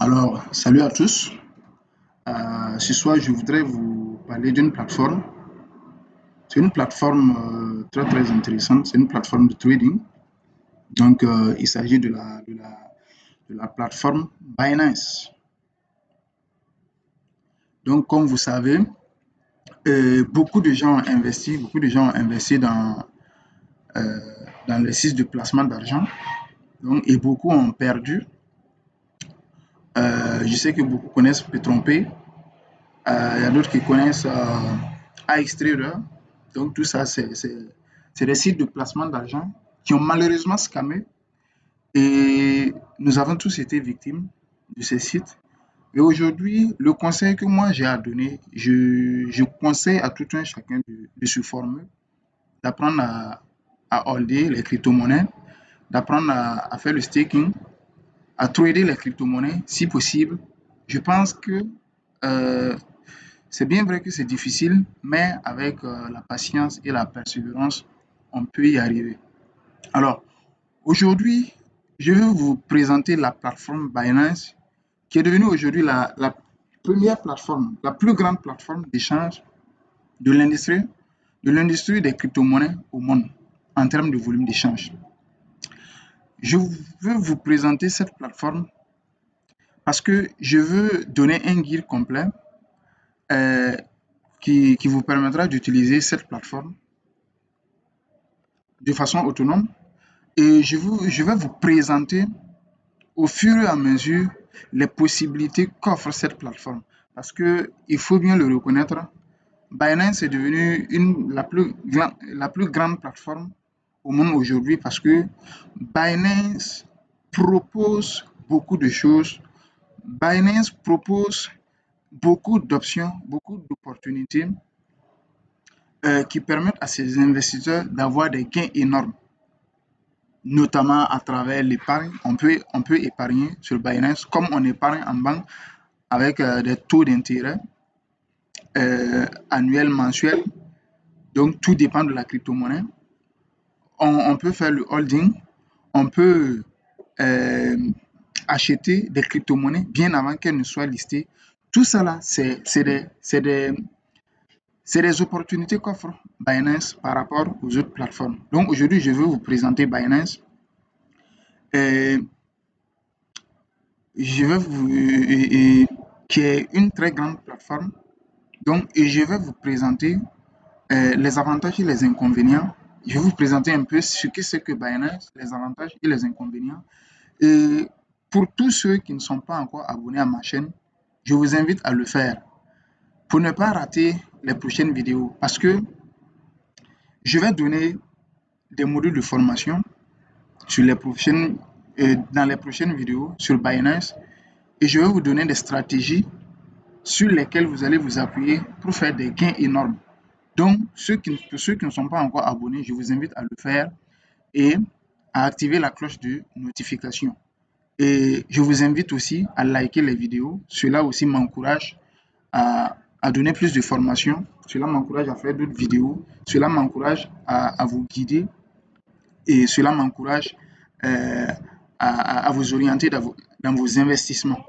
Alors, salut à tous. Ce soir, je voudrais vous parler d'une plateforme. C'est une plateforme très intéressante. C'est une plateforme de trading. Donc, il s'agit de la plateforme Binance. Donc, comme vous savez, beaucoup de gens ont investi euh, dans les sites de placement d'argent. Donc, et beaucoup ont perdu. Je sais que beaucoup connaissent Petronpay. Il y a d'autres qui connaissent AXTrader. Donc, tout ça, c'est des sites de placement d'argent qui ont malheureusement scammé. Et nous avons tous été victimes de ces sites. Et aujourd'hui, le conseil que moi j'ai à donner, je conseille à tout un chacun de se former, d'apprendre à holder les crypto-monnaies, d'apprendre à faire le staking, à trader les crypto-monnaies si possible. Je pense que euh, c'est bien vrai que c'est difficile, mais avec la patience et la persévérance, on peut y arriver. Alors, aujourd'hui, je vais vous présenter la plateforme Binance, qui est devenue aujourd'hui la première plateforme, la plus grande plateforme d'échange de l'industrie des crypto-monnaies au monde en termes de volume d'échange. Je veux vous présenter cette plateforme parce que je veux donner un guide complet euh, qui vous permettra d'utiliser cette plateforme de façon autonome. Et je vais vous présenter au fur et à mesure les possibilités qu'offre cette plateforme. Parce que il faut bien le reconnaître, Binance est devenue la plus grande plateforme au monde aujourd'hui parce que Binance propose beaucoup de choses. Binance propose beaucoup d'options, beaucoup d'opportunités qui permettent à ses investisseurs d'avoir des gains énormes, notamment à travers l'épargne. On peut épargner sur Binance comme on épargne en banque avec des taux d'intérêt annuels, mensuels. Donc, tout dépend de la crypto-monnaie. On peut faire le holding, on peut euh, acheter des crypto-monnaies bien avant qu'elles ne soient listées. Tout ça là, c'est des opportunités qu'offre Binance par rapport aux autres plateformes. Donc aujourd'hui, je veux vous présenter Binance. Euh, je vais vous, qui est une très grande plateforme. Donc, et je vais vous présenter les avantages et les inconvénients. Je vais vous présenter un peu ce que c'est que Binance, les avantages et les inconvénients. Et pour tous ceux qui ne sont pas encore abonnés à ma chaîne, je vous invite à le faire pour ne pas rater les prochaines vidéos parce que je vais donner des modules de formation sur dans les prochaines vidéos sur Binance et je vais vous donner des stratégies sur lesquelles vous allez vous appuyer pour faire des gains énormes. Donc, pour ceux qui ne sont pas encore abonnés, je vous invite à le faire et à activer la cloche de notification. Et je vous invite aussi à liker les vidéos. Cela aussi m'encourage à donner plus de formations. Cela m'encourage à faire d'autres vidéos. Cela m'encourage à vous guider et cela m'encourage euh, à vous orienter dans vos investissements.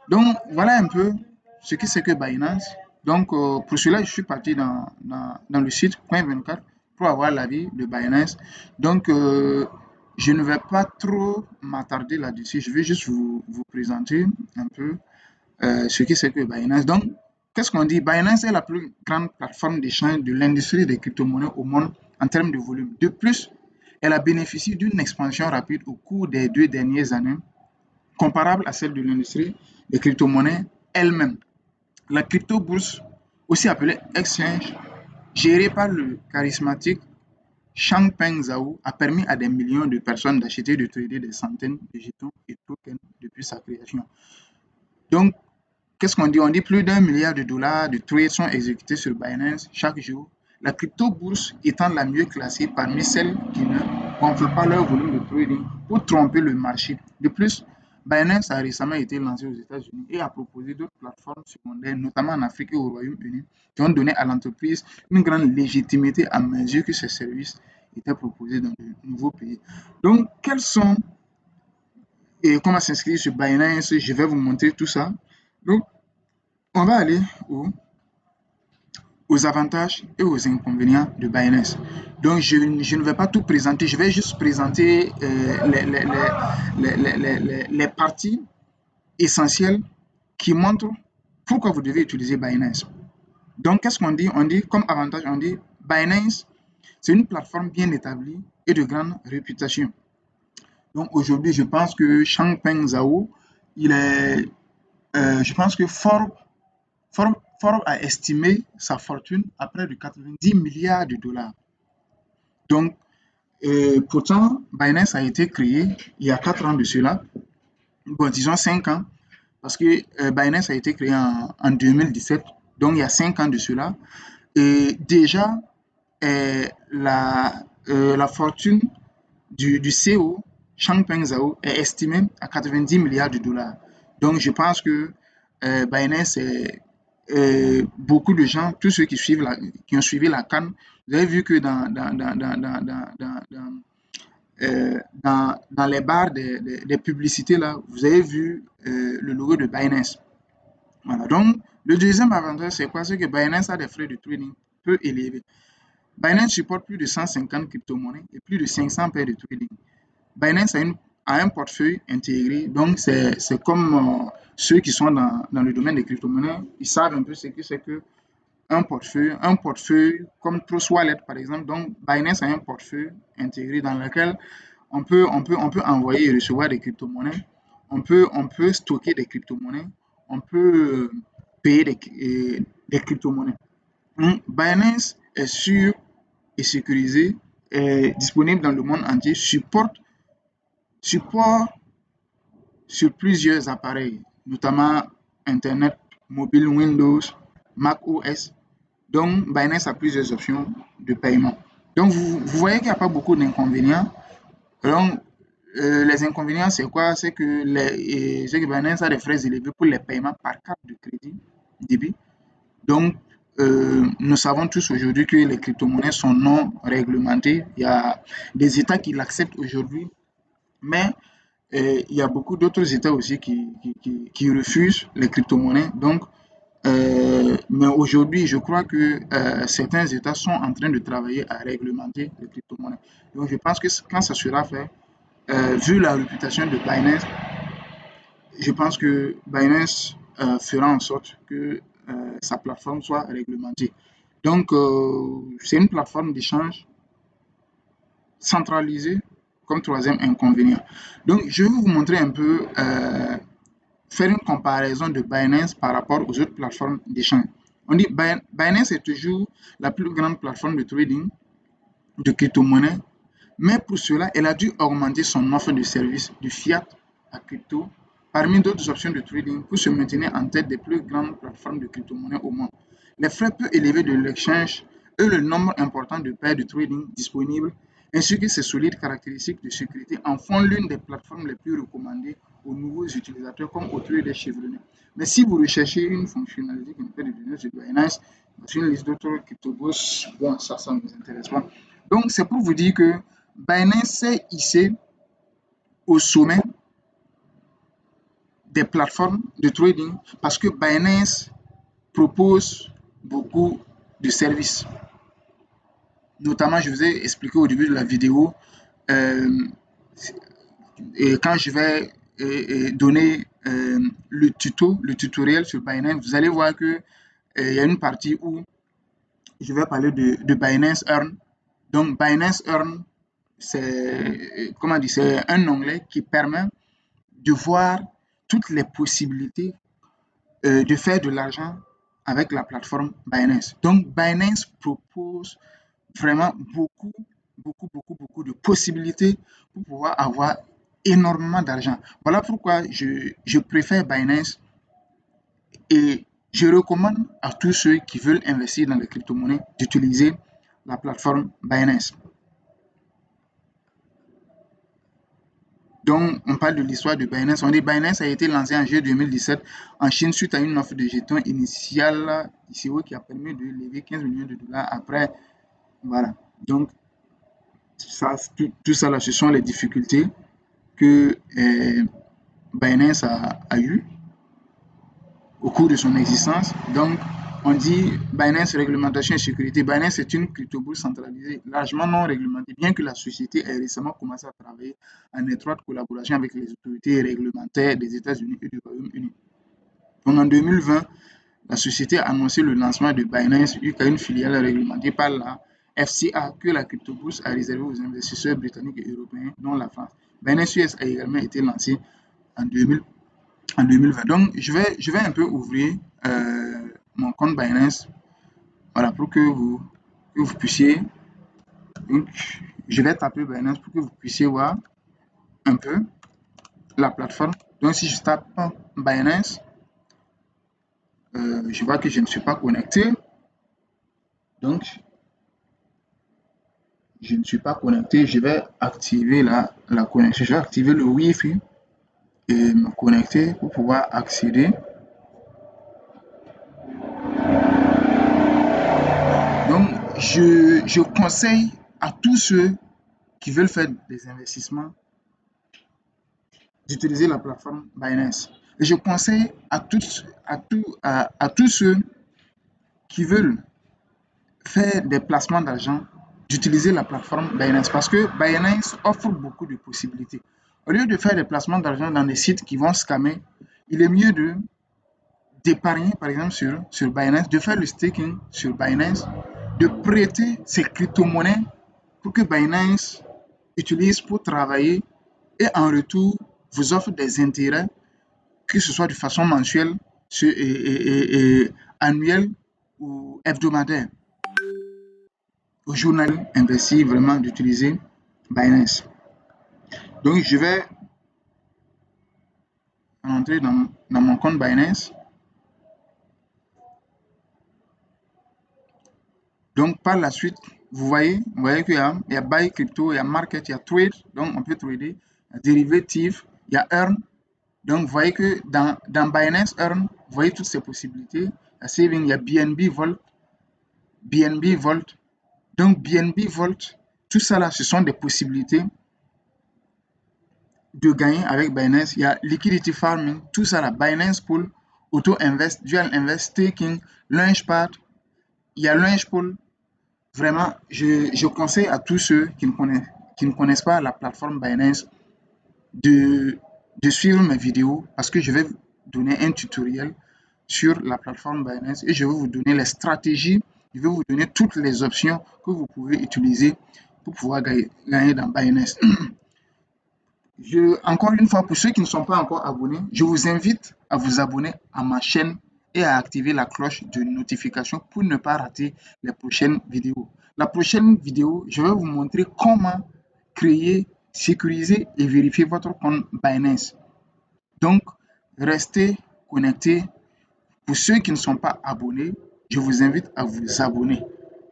Donc, voilà un peu ce que c'est que Binance. Donc, pour cela, je suis parti dans le site Coin24 pour avoir l'avis de Binance. Donc, je ne vais pas trop m'attarder là-dessus. Je vais juste vous présenter un peu ce que c'est que Binance. Donc, qu'est-ce qu'on dit? Binance est la plus grande plateforme d'échange de l'industrie des crypto-monnaies au monde en termes de volume. De plus, elle a bénéficié d'une expansion rapide au cours des 2 dernières années, comparable à celle de l'industrie des crypto-monnaies elle-même. La crypto-bourse, aussi appelée exchange, gérée par le charismatique Changpeng Zhao, a permis à des millions de personnes d'acheter et de trader des centaines de jetons et tokens depuis sa création. Donc, qu'est-ce qu'on dit? On dit plus d'1 milliard de dollars de trades sont exécutés sur Binance chaque jour. La crypto-bourse étant la mieux classée parmi celles qui ne gonflent pas leur volume de trading pour tromper le marché. De plus, Binance a récemment été lancé aux États-Unis et a proposé d'autres plateformes secondaires, notamment en Afrique et au Royaume-Uni, qui ont donné à l'entreprise une grande légitimité à mesure que ses services étaient proposés dans de nouveaux pays. Donc, quels sont et comment s'inscrire sur Binance. Je vais vous montrer tout ça. Donc, on va aller aux avantages et aux inconvénients de Binance. Donc, je ne vais pas tout présenter, je vais juste présenter les parties essentielles qui montrent pourquoi vous devez utiliser Binance. Donc, qu'est-ce qu'on dit? On dit comme avantage, on dit Binance, c'est une plateforme bien établie et de grande réputation. Donc, aujourd'hui, je pense que Changpeng Zhao, je pense que Forbes a estimé sa fortune à près de 90 milliards de dollars. Donc, pourtant, Binance a été créé il y a 4 ans de cela, bon, disons 5 ans, parce que Binance a été créé en 2017, donc il y a 5 ans de cela. Et déjà, la fortune du CEO, Changpeng Zhao, est estimée à 90 milliards de dollars. Donc, je pense que Binance, beaucoup de gens, tous ceux qui ont suivi la CAN, vous avez vu que dans les barres des publicités, là, vous avez vu le logo de Binance. Voilà. Donc, le deuxième avantage, c'est quoi? C'est que Binance a des frais de trading peu élevés. Binance supporte plus de 150 crypto-monnaies et plus de 500 paires de trading. Binance a un portefeuille intégré, donc c'est comme ceux qui sont dans le domaine des crypto-monnaies, ils savent un peu ce que c'est que un portefeuille comme Trust Wallet par exemple. Donc, Binance a un portefeuille intégré dans lequel on peut envoyer et recevoir des crypto-monnaies, on peut stocker des crypto-monnaies, on peut payer des crypto-monnaies. Donc, Binance est sûr et sécurisé, est disponible dans le monde entier, support sur plusieurs appareils, notamment Internet, mobile Windows, Mac OS. Donc, Binance a plusieurs options de paiement. Donc, vous voyez qu'il n'y a pas beaucoup d'inconvénients. Donc, les inconvénients, c'est quoi? C'est que Binance a des frais élevés pour les paiements par carte de crédit débit. Donc, nous savons tous aujourd'hui que les crypto-monnaies sont non réglementées. Il y a des États qui l'acceptent aujourd'hui, mais il y a beaucoup d'autres États aussi qui refusent les crypto-monnaies. Donc, mais aujourd'hui, je crois que certains États sont en train de travailler à réglementer les crypto-monnaies. Donc, je pense que quand ça sera fait, vu la réputation de Binance, je pense que Binance fera en sorte que sa plateforme soit réglementée. Donc, c'est une plateforme d'échange centralisée comme troisième inconvénient. Donc, je vais vous montrer un peu, faire une comparaison de Binance par rapport aux autres plateformes d'échange. On dit Binance est toujours la plus grande plateforme de trading de crypto-monnaie, mais pour cela, elle a dû augmenter son offre de services de fiat à crypto parmi d'autres options de trading pour se maintenir en tête des plus grandes plateformes de crypto-monnaie au monde. Les frais peu élevés de l'échange et le nombre important de paires de trading disponibles, ainsi que ses solides caractéristiques de sécurité, en font l'une des plateformes les plus recommandées aux nouveaux utilisateurs comme aux traders chevronnés. Mais si vous recherchez une fonctionnalité qui nous permet de donner sur Binance, sur une liste d'autres crypto-bourses, bon, ça ne nous intéresse pas. Donc, c'est pour vous dire que Binance s'est hissé au sommet des plateformes de trading parce que Binance propose beaucoup de services. Notamment, je vous ai expliqué au début de la vidéo, euh, quand je vais donner le tutoriel sur Binance, vous allez voir que il y a une partie où je vais parler de Binance Earn. Donc, Binance Earn, c'est un onglet qui permet de voir toutes les possibilités de faire de l'argent avec la plateforme Binance. Donc, Binance propose vraiment beaucoup de possibilités pour pouvoir avoir énormément d'argent. Voilà pourquoi je préfère Binance et je recommande à tous ceux qui veulent investir dans les crypto-monnaies d'utiliser la plateforme Binance. Donc, on parle de l'histoire de Binance. On dit Binance a été lancé en juillet 2017 en Chine suite à une offre de jetons initiale ICO qui a permis de lever 15 millions de dollars après. Voilà. Donc, tout ça là, ce sont les difficultés que Binance a eu au cours de son existence. Donc, on dit Binance Réglementation et Sécurité. Binance est une crypto-bourse centralisée, largement non réglementée, bien que la société ait récemment commencé à travailler en étroite collaboration avec les autorités réglementaires des États-Unis et du Royaume-Uni. Donc, en 2020, la société a annoncé le lancement de Binance UK, une filiale réglementée par la FCA que la crypto-bourse a réservée aux investisseurs britanniques et européens, dont la France. Binance US a également été lancé en 2020. Donc, je vais un peu ouvrir mon compte Binance, voilà, pour que vous puissiez. Donc, je vais taper Binance pour que vous puissiez voir un peu la plateforme. Donc, si je tape Binance, je vois que je ne suis pas connecté. Donc, je ne suis pas connecté. Je vais activer la connexion. Je vais activer le Wi-Fi et me connecter pour pouvoir accéder. Donc, je conseille à tous ceux qui veulent faire des investissements d'utiliser la plateforme Binance. Et je conseille à tous ceux qui veulent faire des placements d'argent d'utiliser la plateforme Binance parce que Binance offre beaucoup de possibilités. Au lieu de faire des placements d'argent dans des sites qui vont scammer, il est mieux d'épargner par exemple sur Binance, de faire le staking sur Binance, de prêter ses crypto-monnaies pour que Binance utilise pour travailler et en retour vous offre des intérêts, que ce soit de façon mensuelle, annuelle ou hebdomadaire. Au journal, investir vraiment d'utiliser Binance. Donc, je vais entrer dans mon compte Binance. Donc, par la suite, vous voyez qu'il y a Buy Crypto, il y a Market, il y a Trade. Donc, on peut trader. Il y a Derivative, il y a Earn. Donc, vous voyez que dans Binance Earn, vous voyez toutes ces possibilités. Il y a Saving, il y a BNB Vault. BNB Vault. Donc, BNB Vault, tout ça là, ce sont des possibilités de gagner avec Binance. Il y a Liquidity Farming, tout ça là, Binance Pool, Auto Invest, Dual Invest, Staking, Launchpad. Il y a Launchpool. Vraiment, je conseille à tous ceux qui ne connaissent pas la plateforme Binance de, de suivre mes vidéos parce que je vais vous donner un tutoriel sur la plateforme Binance et je vais vous donner les stratégies, je vais vous donner toutes les options que vous pouvez utiliser pour pouvoir gagner dans Binance. Encore une fois, pour ceux qui ne sont pas encore abonnés, je vous invite à vous abonner à ma chaîne et à activer la cloche de notification pour ne pas rater les prochaines vidéos. La prochaine vidéo, je vais vous montrer comment créer, sécuriser et vérifier votre compte Binance. Donc, restez connectés. Pour ceux qui ne sont pas abonnés, je vous invite à vous abonner.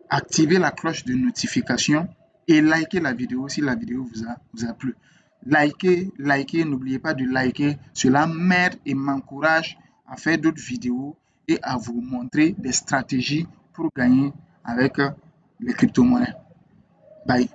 Activez la cloche de notification et likez la vidéo si la vidéo vous a plu. Likez, n'oubliez pas de liker. Cela m'aide et m'encourage à faire d'autres vidéos et à vous montrer des stratégies pour gagner avec les crypto-monnaies. Bye.